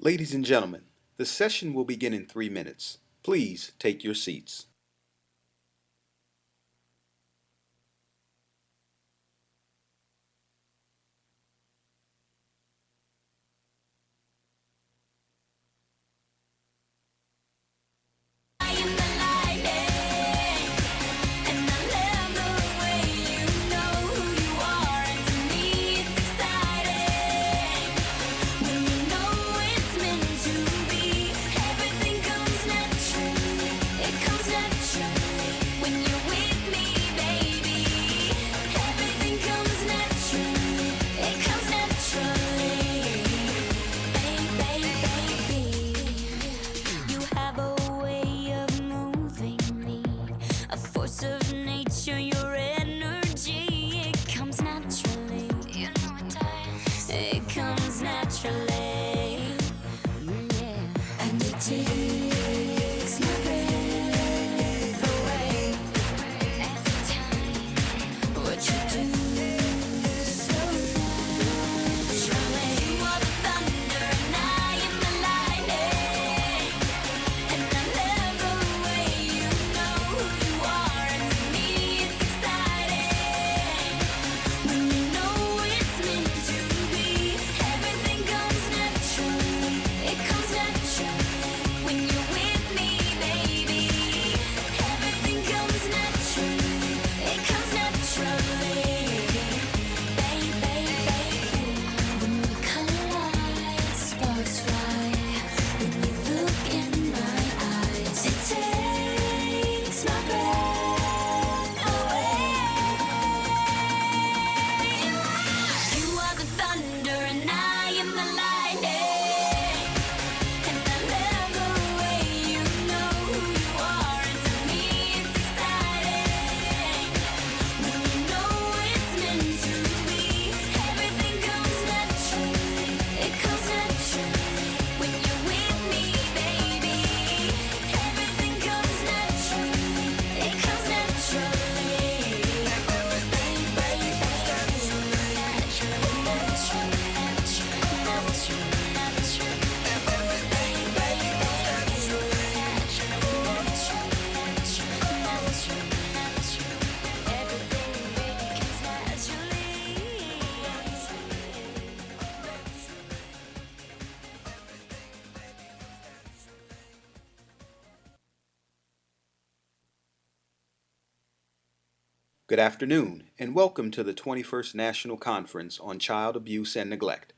Ladies and gentlemen, the session will begin in 3 minutes. Please take your seats. Good afternoon, and welcome to the 21st National Conference on Child Abuse and Neglect.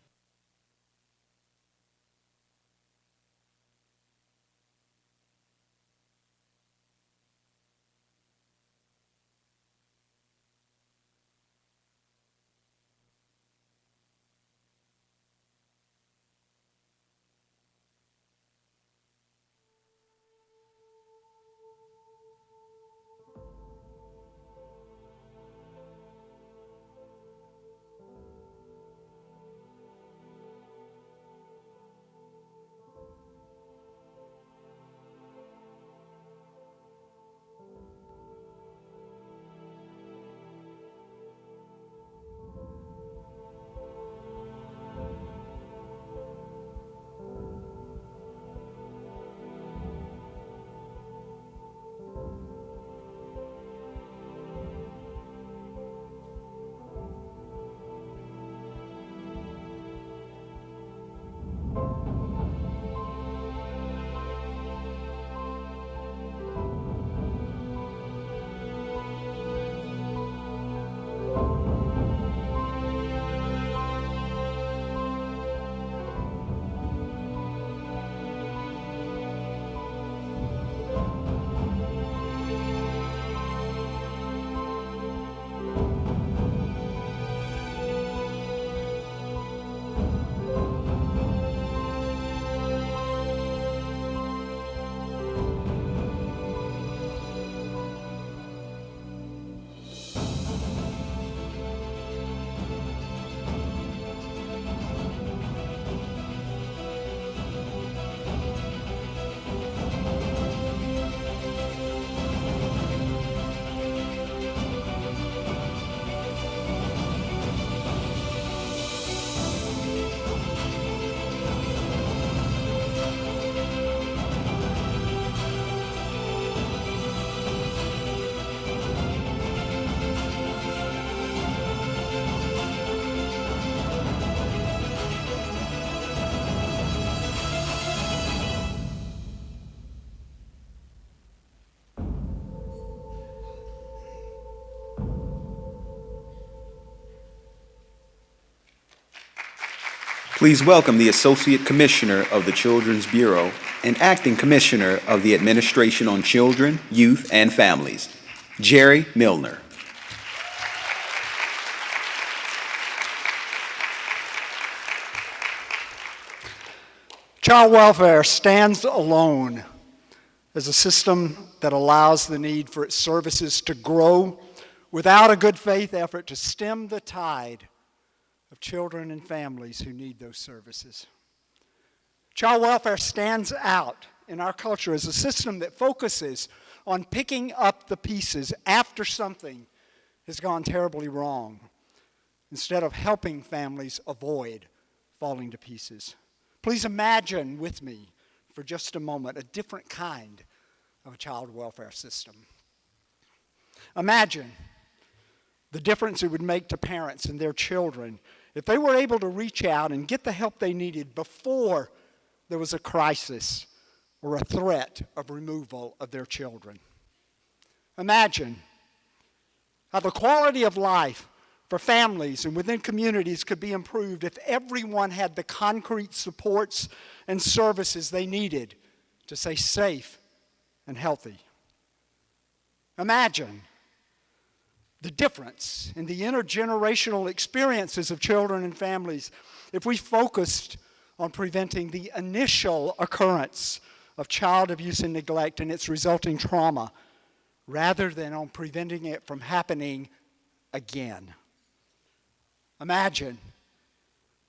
Please welcome the Associate Commissioner of the Children's Bureau and Acting Commissioner of the Administration on Children, Youth, and Families, Jerry Milner. Child welfare stands alone as a system that allows the need for its services to grow without a good faith effort to stem the tide of children and families who need those services. Child welfare stands out in our culture as a system that focuses on picking up the pieces after something has gone terribly wrong, instead of helping families avoid falling to pieces. Please imagine with me for just a moment a different kind of a child welfare system. Imagine the difference it would make to parents and their children if they were able to reach out and get the help they needed before there was a crisis or a threat of removal of their children. Imagine how the quality of life for families and within communities could be improved if everyone had the concrete supports and services they needed to stay safe and healthy. Imagine the difference in the intergenerational experiences of children and families if we focused on preventing the initial occurrence of child abuse and neglect and its resulting trauma, rather than on preventing it from happening again. Imagine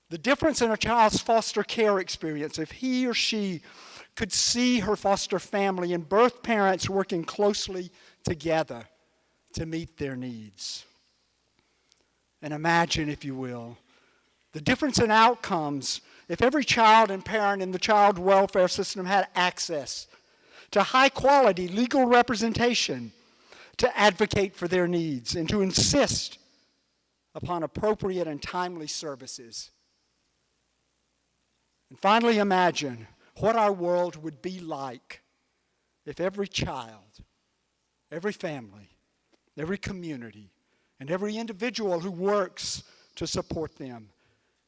the difference in a child's foster care experience if he or she could see her foster family and birth parents working closely together to meet their needs. And imagine, if you will, the difference in outcomes if every child and parent in the child welfare system had access to high-quality legal representation to advocate for their needs and to insist upon appropriate and timely services. And finally, imagine what our world would be like if every child, every family, every community, and every individual who works to support them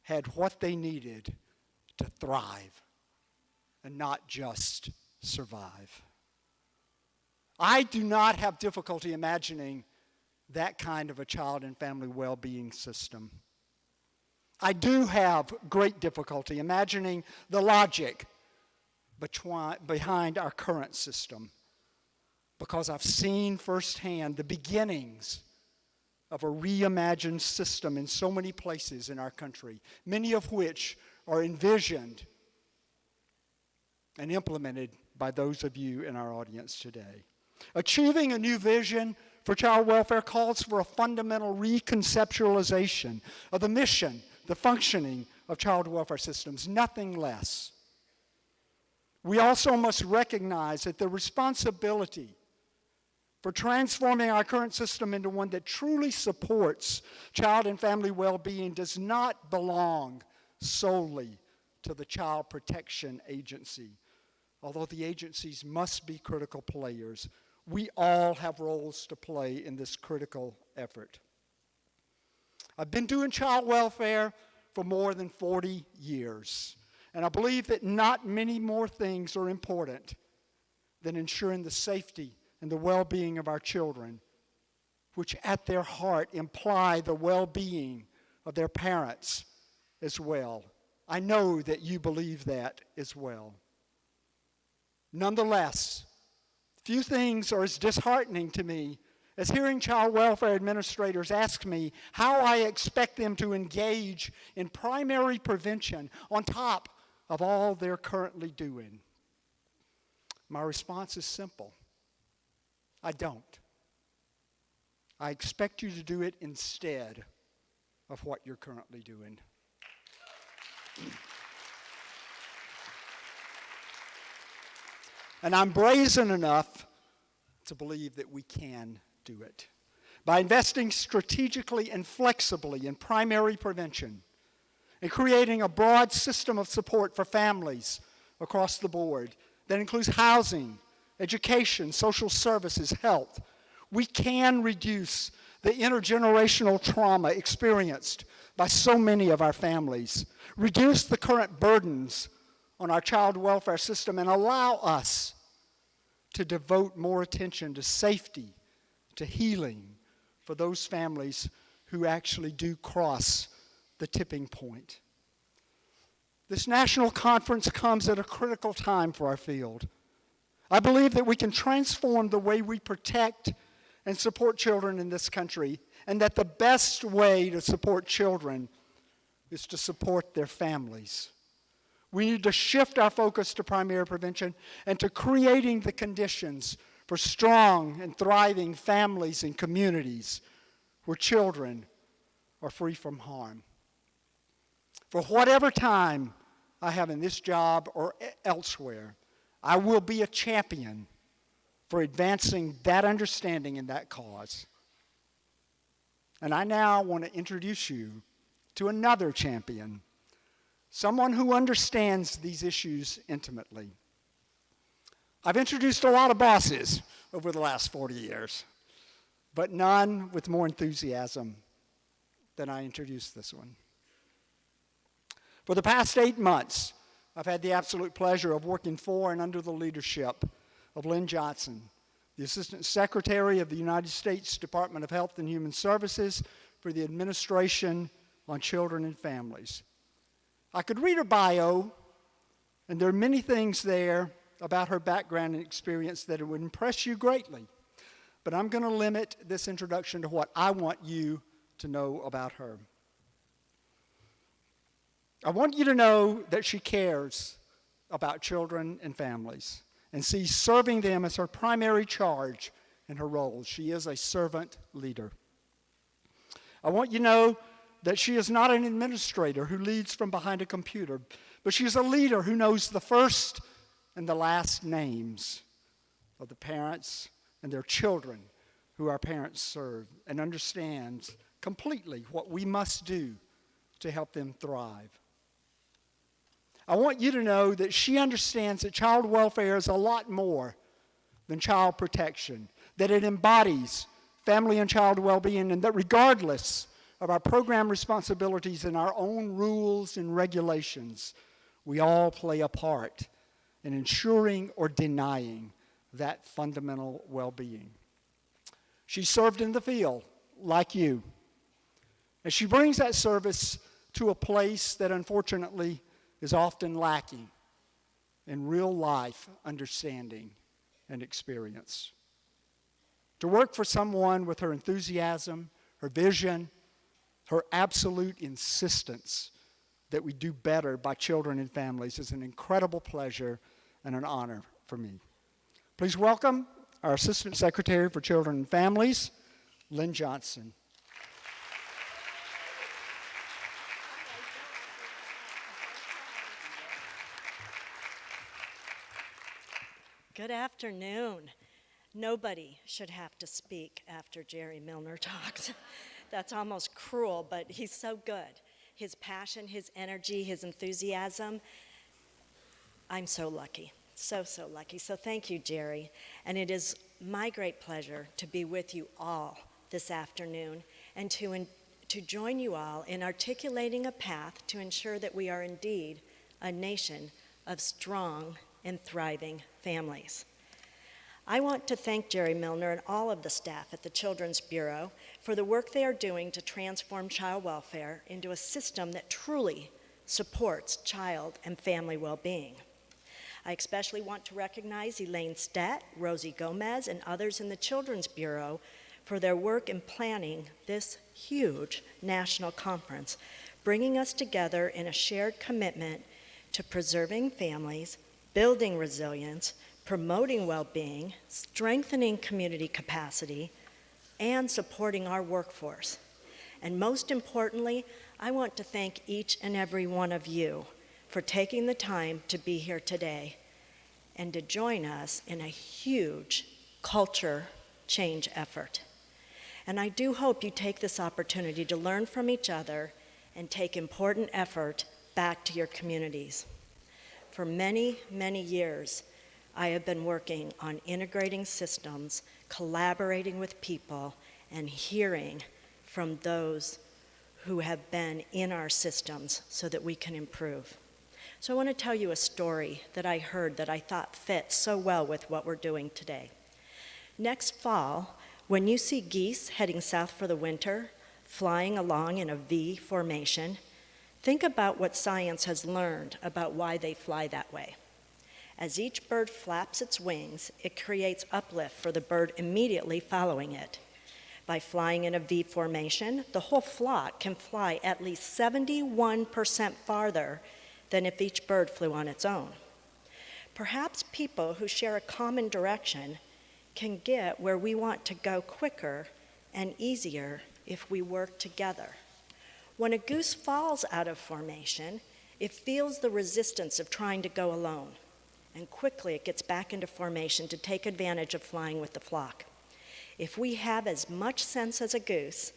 had what they needed to thrive and not just survive. I do not have difficulty imagining that kind of a child and family well-being system. I do have great difficulty imagining the logic behind our current system, because I've seen firsthand the beginnings of a reimagined system in so many places in our country, many of which are envisioned and implemented by those of you in our audience today. Achieving a new vision for child welfare calls for a fundamental reconceptualization of the mission, the functioning of child welfare systems, nothing less. We also must recognize that the responsibility for transforming our current system into one that truly supports child and family well-being does not belong solely to the Child Protection Agency. Although the agencies must be critical players, we all have roles to play in this critical effort. I've been doing child welfare for more than 40 years, and I believe that not many more things are important than ensuring the safety and the well-being of our children, which at their heart imply the well-being of their parents as well. I know that you believe that as well. Nonetheless, few things are as disheartening to me as hearing child welfare administrators ask me how I expect them to engage in primary prevention on top of all they're currently doing. My response is simple. I don't. I expect you to do it instead of what you're currently doing. And I'm brazen enough to believe that we can do it. By investing strategically and flexibly in primary prevention and creating a broad system of support for families across the board that includes housing, education, social services, health, we can reduce the intergenerational trauma experienced by so many of our families, reduce the current burdens on our child welfare system, and allow us to devote more attention to safety, to healing for those families who actually do cross the tipping point. This national conference comes at a critical time for our field. I believe that we can transform the way we protect and support children in this country, and that the best way to support children is to support their families. We need to shift our focus to primary prevention and to creating the conditions for strong and thriving families and communities where children are free from harm. For whatever time I have in this job or elsewhere, I will be a champion for advancing that understanding and that cause. And I now want to introduce you to another champion, someone who understands these issues intimately. I've introduced a lot of bosses over the last 40 years, but none with more enthusiasm than I introduced this one. For the past 8 months, I've had the absolute pleasure of working for and under the leadership of Lynn Johnson, the Assistant Secretary of the United States Department of Health and Human Services for the Administration on Children and Families. I could read her bio, and there are many things there about her background and experience that would impress you greatly. But I'm going to limit this introduction to what I want you to know about her. I want you to know that she cares about children and families and sees serving them as her primary charge in her role. She is a servant leader. I want you to know that she is not an administrator who leads from behind a computer, but she is a leader who knows the first and the last names of the parents and their children who our parents serve, and understands completely what we must do to help them thrive. I want you to know that she understands that child welfare is a lot more than child protection, that it embodies family and child well-being, and that regardless of our program responsibilities and our own rules and regulations, we all play a part in ensuring or denying that fundamental well-being. She served in the field like you, and she brings that service to a place that unfortunately is often lacking in real life understanding and experience. To work for someone with her enthusiasm, her vision, her absolute insistence that we do better by children and families is an incredible pleasure and an honor for me. Please welcome our Assistant Secretary for Children and Families, Lynn Johnson. Good afternoon. Nobody should have to speak after Jerry Milner talks. That's almost cruel, but he's so good. His passion, his energy, his enthusiasm. I'm so lucky, so lucky. So thank you, Jerry. And it is my great pleasure to be with you all this afternoon and to join you all in articulating a path to ensure that we are indeed a nation of strong and thriving families. I want to thank Jerry Milner and all of the staff at the Children's Bureau for the work they are doing to transform child welfare into a system that truly supports child and family well-being. I especially want to recognize Elaine Stett, Rosie Gomez, and others in the Children's Bureau for their work in planning this huge national conference, bringing us together in a shared commitment to preserving families, building resilience, promoting well-being, strengthening community capacity, and supporting our workforce. And most importantly, I want to thank each and every one of you for taking the time to be here today and to join us in a huge culture change effort. And I do hope you take this opportunity to learn from each other and take important effort back to your communities. For many, many years, I have been working on integrating systems, collaborating with people, and hearing from those who have been in our systems so that we can improve. So I want to tell you a story that I heard that I thought fits so well with what we're doing today. Next fall, when you see geese heading south for the winter, flying along in a V formation, think about what science has learned about why they fly that way. As each bird flaps its wings, it creates uplift for the bird immediately following it. By flying in a V formation, the whole flock can fly at least 71% farther than if each bird flew on its own. Perhaps people who share a common direction can get where we want to go quicker and easier if we work together. When a goose falls out of formation, it feels the resistance of trying to go alone, and quickly it gets back into formation to take advantage of flying with the flock. If we have as much sense as a goose,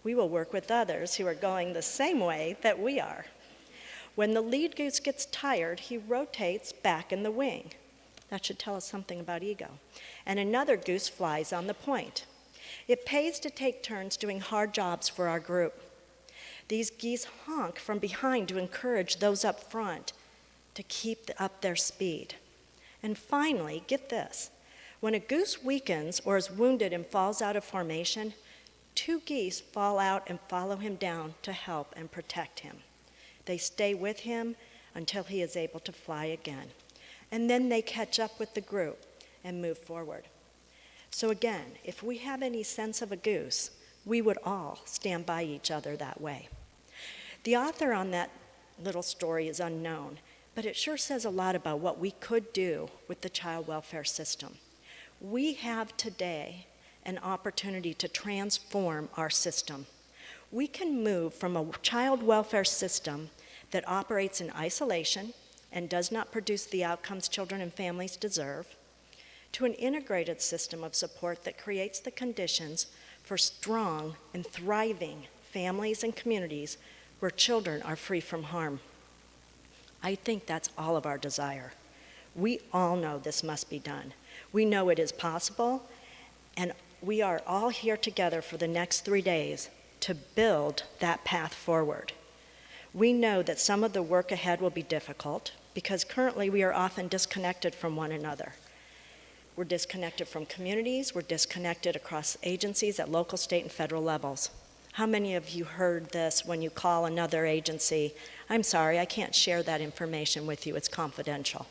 we will work with others who are going the same way that we are. When the lead goose gets tired, he rotates back in the wing. That should tell us something about ego. And another goose flies on the point. It pays to take turns doing hard jobs for our group. These geese honk from behind to encourage those up front to keep up their speed. And finally, get this. When a goose weakens or is wounded and falls out of formation, 2 geese fall out and follow him down to help and protect him. They stay with him until he is able to fly again. And then they catch up with the group and move forward. So again, if we have any sense of a goose, we would all stand by each other that way. The author on that little story is unknown, but it sure says a lot about what we could do with the child welfare system. We have today an opportunity to transform our system. We can move from a child welfare system that operates in isolation and does not produce the outcomes children and families deserve, to an integrated system of support that creates the conditions for strong and thriving families and communities where children are free from harm. I think that's all of our desire. We all know this must be done. We know it is possible, and we are all here together for the next 3 days to build that path forward. We know that some of the work ahead will be difficult because currently we are often disconnected from one another. We're disconnected from communities, we're disconnected across agencies at local, state, and federal levels. How many of you heard this when you call another agency, "I'm sorry, I can't share that information with you, it's confidential,"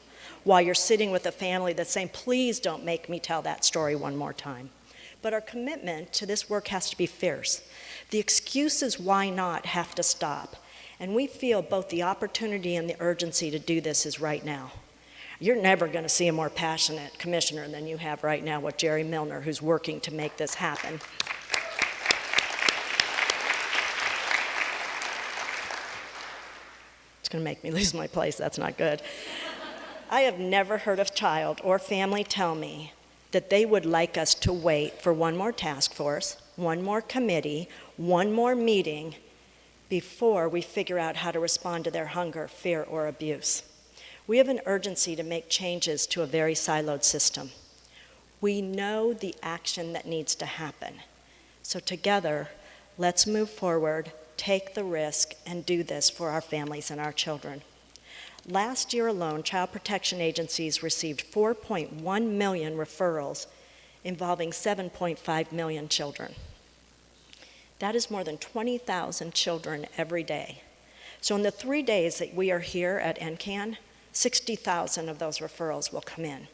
while you're sitting with a family that's saying, "Please don't make me tell that story one more time." But our commitment to this work has to be fierce. The excuses why not have to stop. And we feel both the opportunity and the urgency to do this is right now. You're never going to see a more passionate commissioner than you have right now with Jerry Milner, who's working to make this happen. It's going to make me lose my place. That's not good. I have never heard a child or family tell me that they would like us to wait for one more task force, one more committee, one more meeting before we figure out how to respond to their hunger, fear, or abuse. We have an urgency to make changes to a very siloed system. We know the action that needs to happen. So together, let's move forward, take the risk, and do this for our families and our children. Last year alone, child protection agencies received 4.1 million referrals involving 7.5 million children. That is more than 20,000 children every day. So in the 3 days that we are here at NCAN, 60,000 of those referrals will come in.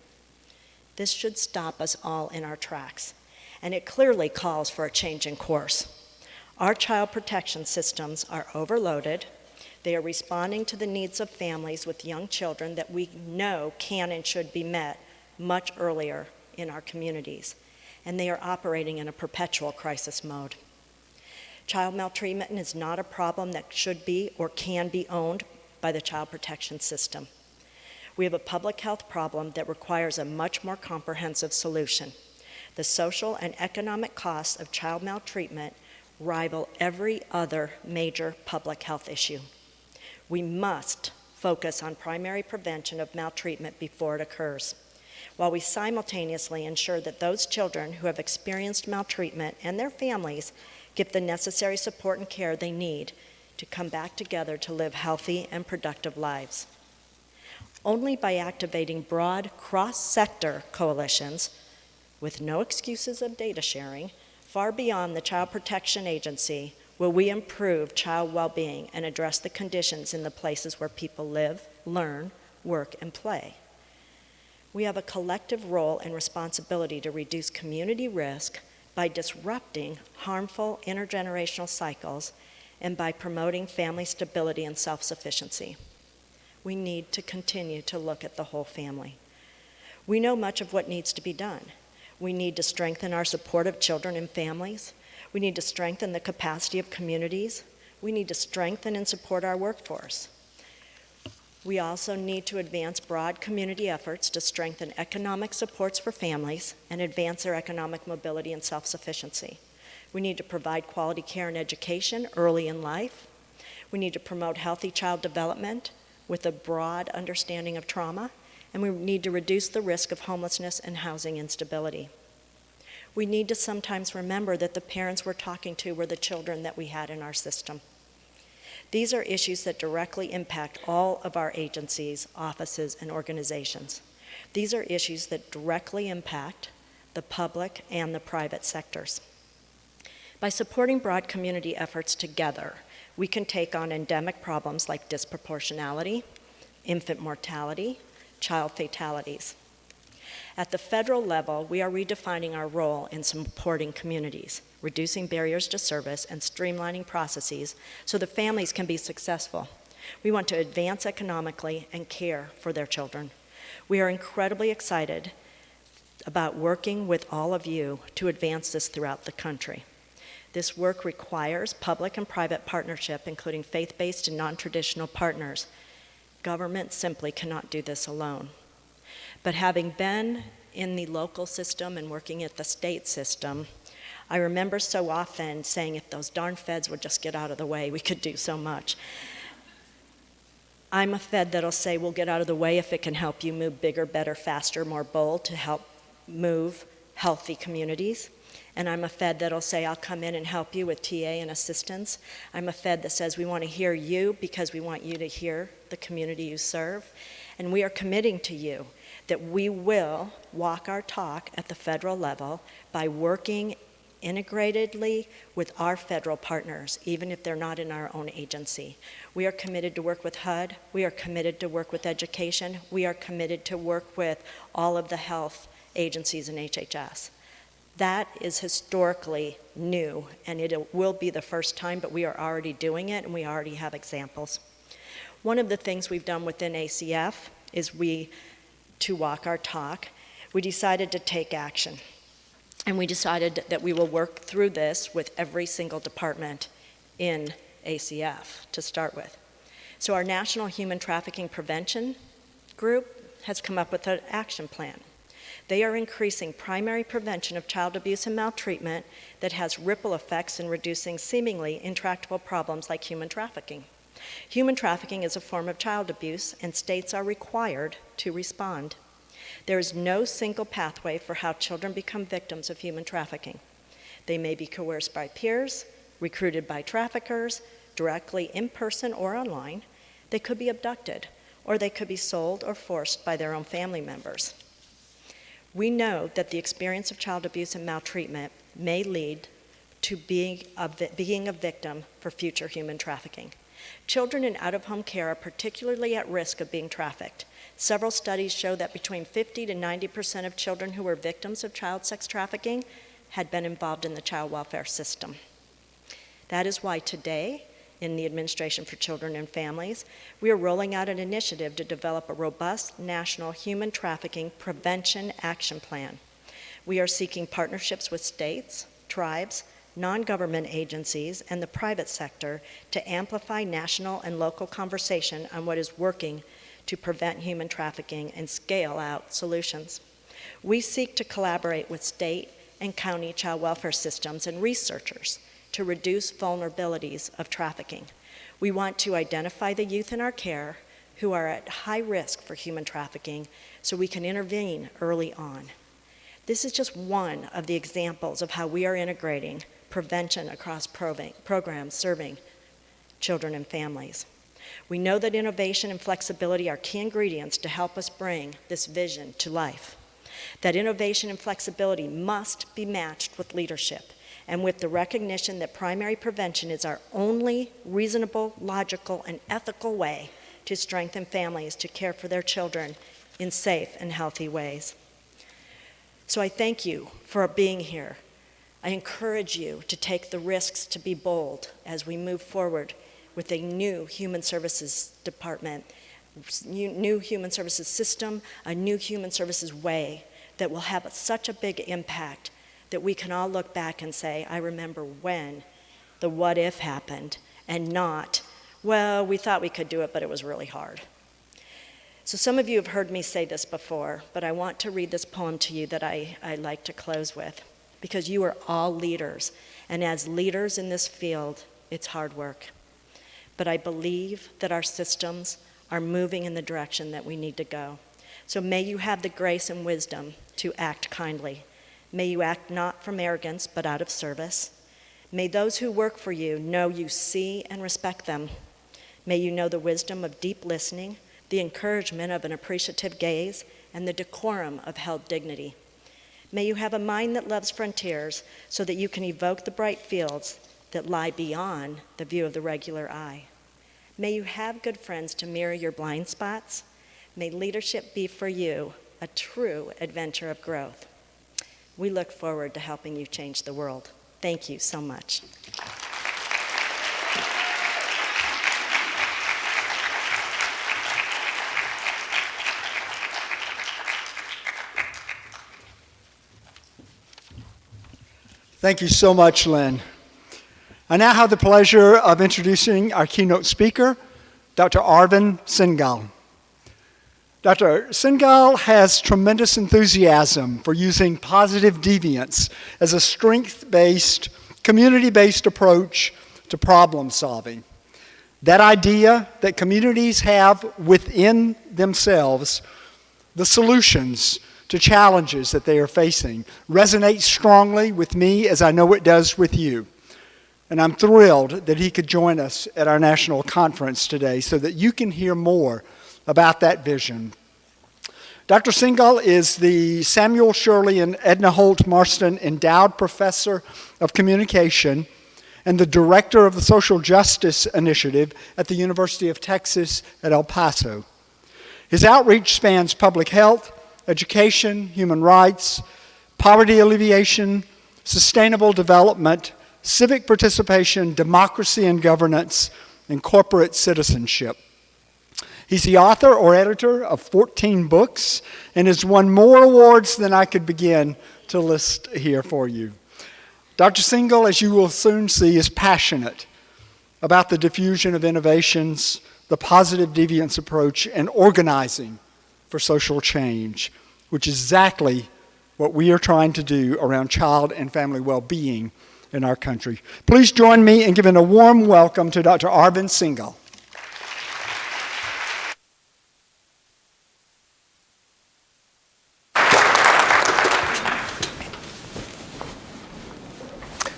This should stop us all in our tracks, and it clearly calls for a change in course. Our child protection systems are overloaded. They are responding to the needs of families with young children that we know can and should be met much earlier in our communities, and they are operating in a perpetual crisis mode. Child maltreatment is not a problem that should be or can be owned by the child protection system. We have a public health problem that requires a much more comprehensive solution. The social and economic costs of child maltreatment rival every other major public health issue. We must focus on primary prevention of maltreatment before it occurs. while we simultaneously ensure that those children who have experienced maltreatment and their families get the necessary support and care they need to come back together to live healthy and productive lives. Only by activating broad cross-sector coalitions with no excuses of data sharing, far beyond the Child Protection Agency, will we improve child well-being and address the conditions in the places where people live, learn, work, and play. We have a collective role and responsibility to reduce community risk by disrupting harmful intergenerational cycles and by promoting family stability and self-sufficiency. We need to continue to look at the whole family. We know much of what needs to be done. We need to strengthen our support of children and families. We need to strengthen the capacity of communities. We need to strengthen and support our workforce. We also need to advance broad community efforts to strengthen economic supports for families and advance their economic mobility and self-sufficiency. We need to provide quality care and education early in life. We need to promote healthy child development with a broad understanding of trauma, and we need to reduce the risk of homelessness and housing instability. We need to sometimes remember that the parents we're talking to were the children that we had in our system. These are issues that directly impact all of our agencies, offices, and organizations. These are issues that directly impact the public and the private sectors. By supporting broad community efforts together, we can take on endemic problems like disproportionality, infant mortality, child fatalities. At the federal level, we are redefining our role in supporting communities, reducing barriers to service, and streamlining processes so that families can be successful. We want to advance economically and care for their children. We are incredibly excited about working with all of you to advance this throughout the country. This work requires public and private partnership, including faith-based and non-traditional partners. Government simply cannot do this alone. But having been in the local system and working at the state system, I remember so often saying, if those darn feds would just get out of the way, we could do so much. I'm a fed that'll say, we'll get out of the way if it can help you move bigger, better, faster, more bold to help move healthy communities. And I'm a fed that'll say, I'll come in and help you with TA and assistance. I'm a fed that says, we want to hear you because we want you to hear the community you serve. And we are committing to you that we will walk our talk at the federal level by working integratedly with our federal partners, even if they're not in our own agency. We are committed to work with HUD. We are committed to work with education. We are committed to work with all of the health agencies in HHS. That is historically new, and it will be the first time, but we are already doing it, and we already have examples. One of the things we've done within ACF is to walk our talk, we decided to take action. And we decided that we will work through this with every single department in ACF to start with. So our National Human Trafficking Prevention Group has come up with an action plan. They are increasing primary prevention of child abuse and maltreatment that has ripple effects in reducing seemingly intractable problems like human trafficking. Human trafficking is a form of child abuse, and states are required to respond. There is no single pathway for how children become victims of human trafficking. They may be coerced by peers, recruited by traffickers, directly in person or online. They could be abducted, or they could be sold or forced by their own family members. We know that the experience of child abuse and maltreatment may lead to being a victim for future human trafficking. Children in out-of-home care are particularly at risk of being trafficked. Several studies show that between 50 to 90% of children who were victims of child sex trafficking had been involved in the child welfare system. That is why today, in the Administration for Children and Families, we are rolling out an initiative to develop a robust national human trafficking prevention action plan. We are seeking partnerships with states, tribes, non-government agencies, and the private sector to amplify national and local conversation on what is working to prevent human trafficking and scale out solutions. We seek to collaborate with state and county child welfare systems and researchers to reduce vulnerabilities of trafficking. We want to identify the youth in our care, who are at high risk for human trafficking so we can intervene early on. This is just one of the examples of how we are integrating prevention across programs serving children and families. We know that innovation and flexibility are key ingredients to help us bring this vision to life. That innovation and flexibility must be matched with leadership and with the recognition that primary prevention is our only reasonable, logical, and ethical way to strengthen families to care for their children in safe and healthy ways. So I thank you for being here. I encourage you to take the risks to be bold as we move forward with a new human services department, new human services system, a new human services way that will have such a big impact that we can all look back and say, I remember when the what if happened, and not, well, we thought we could do it, but it was really hard. So some of you have heard me say this before, but I want to read this poem to you that I like to close with, because you are all leaders, and as leaders in this field, it's hard work. But I believe that our systems are moving in the direction that we need to go. So may you have the grace and wisdom to act kindly. May you act not from arrogance, but out of service. May those who work for you know you see and respect them. May you know the wisdom of deep listening, the encouragement of an appreciative gaze, and the decorum of held dignity. May you have a mind that loves frontiers so that you can evoke the bright fields that lie beyond the view of the regular eye. May you have good friends to mirror your blind spots. May leadership be for you a true adventure of growth. We look forward to helping you change the world. Thank you so much. Thank you so much, Lynn. I now have the pleasure of introducing our keynote speaker, Dr. Arvind Singhal. Dr. Singhal has tremendous enthusiasm for using positive deviance as a strength-based, community-based approach to problem solving. That idea that communities have within themselves the solutions to challenges that they are facing resonates strongly with me, as I know it does with you. And I'm thrilled that he could join us at our national conference today so that you can hear more about that vision. Dr. Singhal is the Samuel Shirley and Edna Holt Marston Endowed Professor of Communication and the Director of the Social Justice Initiative at the University of Texas at El Paso. His outreach spans public health, education, human rights, poverty alleviation, sustainable development, civic participation, democracy and governance, and corporate citizenship. He's the author or editor of 14 books and has won more awards than I could begin to list here for you. Dr. Singhal, as you will soon see, is passionate about the diffusion of innovations, the positive deviance approach, and organizing for social change, which is exactly what we are trying to do around child and family well-being in our country. Please join me in giving a warm welcome to Dr. Arvind Singhal.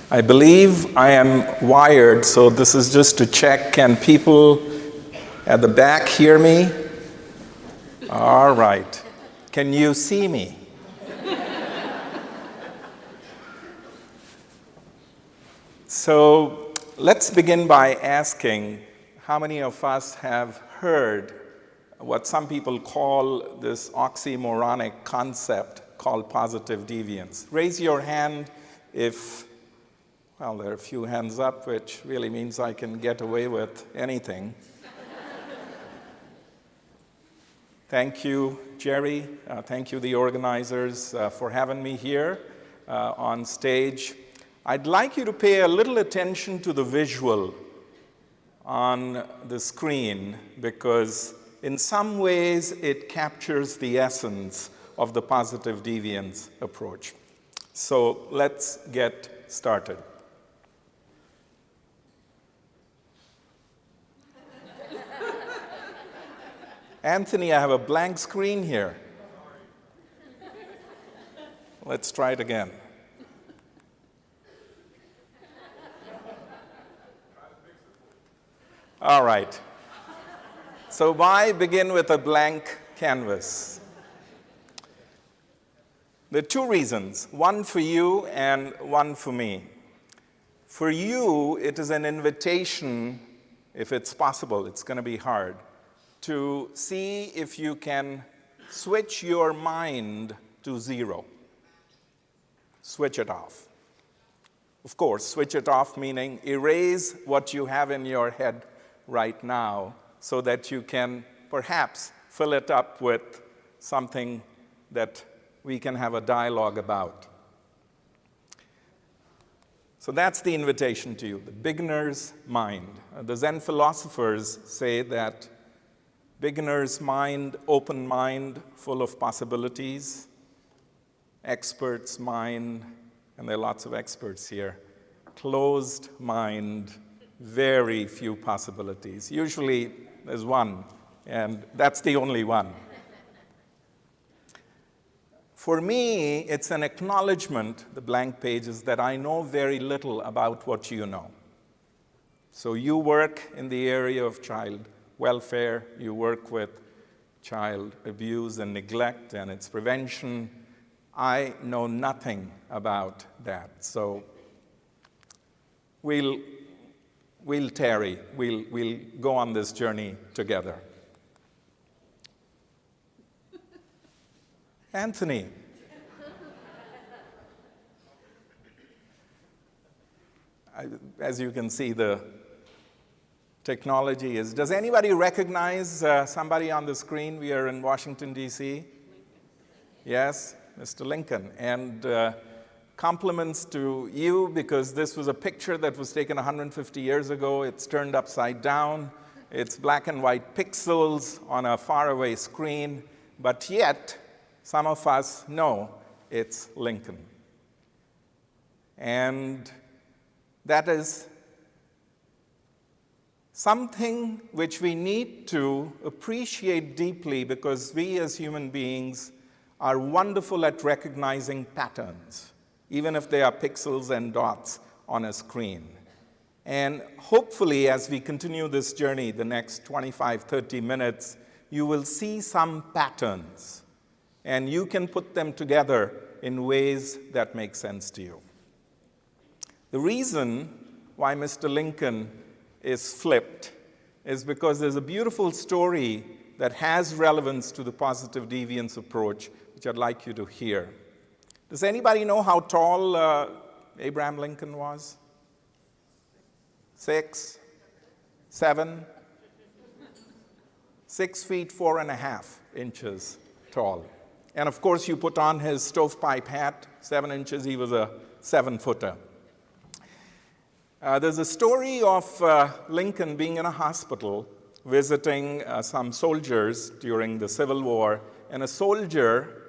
I believe I am wired, so this is just to check. Can people at the back hear me? All right. Can you see me? So let's begin by asking how many of us have heard what some people call this oxymoronic concept called positive deviance. Raise your hand if, well, there are a few hands up, which really means I can get away with anything. Thank you, Jerry. Thank you, the organizers, for having me here on stage. I'd like you to pay a little attention to the visual on the screen because in some ways it captures the essence of the positive deviance approach. So let's get started. Anthony, I have a blank screen here. Let's try it again. All right. So why begin with a blank canvas? There are two reasons, one for you and one for me. For you, it is an invitation, if it's possible, it's going to be hard, to see if you can switch your mind to zero. Switch it off. Of course, switch it off meaning erase what you have in your head right now so that you can perhaps fill it up with something that we can have a dialogue about. So that's the invitation to you, the beginner's mind. The Zen philosophers say that beginner's mind, open mind, full of possibilities. Expert's mind, and there are lots of experts here. Closed mind, very few possibilities. Usually there's one, and that's the only one. For me, it's an acknowledgement, the blank pages, that I know very little about what you know. So you work in the area of child welfare, you work with child abuse and neglect and its prevention. I know nothing about that. So we'll tarry, we'll go on this journey together. Anthony. As you can see, the technology is. Does anybody recognize somebody on the screen? We are in Washington, D.C. Yes, Mr. Lincoln. And compliments to you because this was a picture that was taken 150 years ago. It's turned upside down. It's black and white pixels on a faraway screen. But yet, some of us know it's Lincoln. And that is something which we need to appreciate deeply because we as human beings are wonderful at recognizing patterns, even if they are pixels and dots on a screen. And hopefully, as we continue this journey, the next 25, 30 minutes, you will see some patterns. And you can put them together in ways that make sense to you. The reason why Mr. Lincoln is flipped is because there's a beautiful story that has relevance to the positive deviance approach, which I'd like you to hear. Does anybody know how tall Abraham Lincoln was? 6? 7? 6 feet 4.5 inches tall. And of course, you put on his stovepipe hat, 7 inches, he was a 7-footer. There's a story of Lincoln being in a hospital visiting some soldiers during the Civil War, and a soldier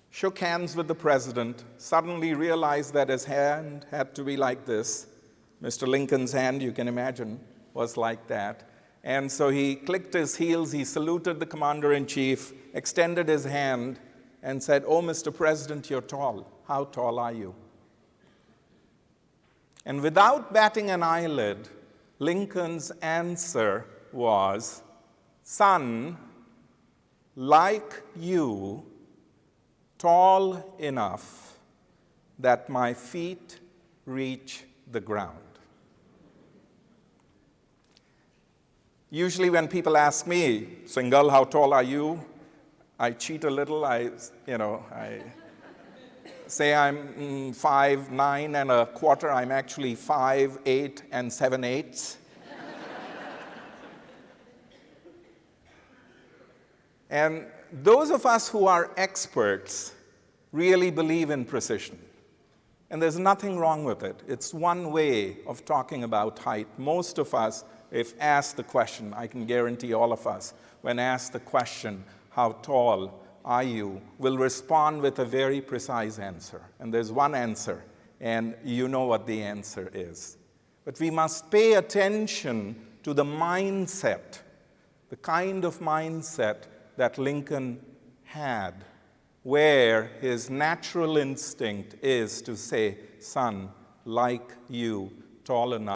shook hands with the president, suddenly realized that his hand had to be like this. Mr. Lincoln's hand, you can imagine, was like that. And so he clicked his heels, he saluted the commander-in-chief, extended his hand, and said, "Oh, Mr. President, you're tall. How tall are you?" And without batting an eyelid, Lincoln's answer was, "Son, like you, tall enough that my feet reach the ground." Usually when people ask me, "Singal, how tall are you?" I cheat a little. I say I'm 5'9" and a quarter. I'm actually 5'8" and 7/8. And those of us who are experts really believe in precision. And there's nothing wrong with it. It's one way of talking about height. Most of us, if asked the question, I can guarantee all of us, when asked the question, "How tall are you?" will respond with a very precise answer. And there's one answer, and you know what the answer is. But we must pay attention to the mindset the kind of mindset that Lincoln had, where his natural instinct is to say, son, like you, tall enough.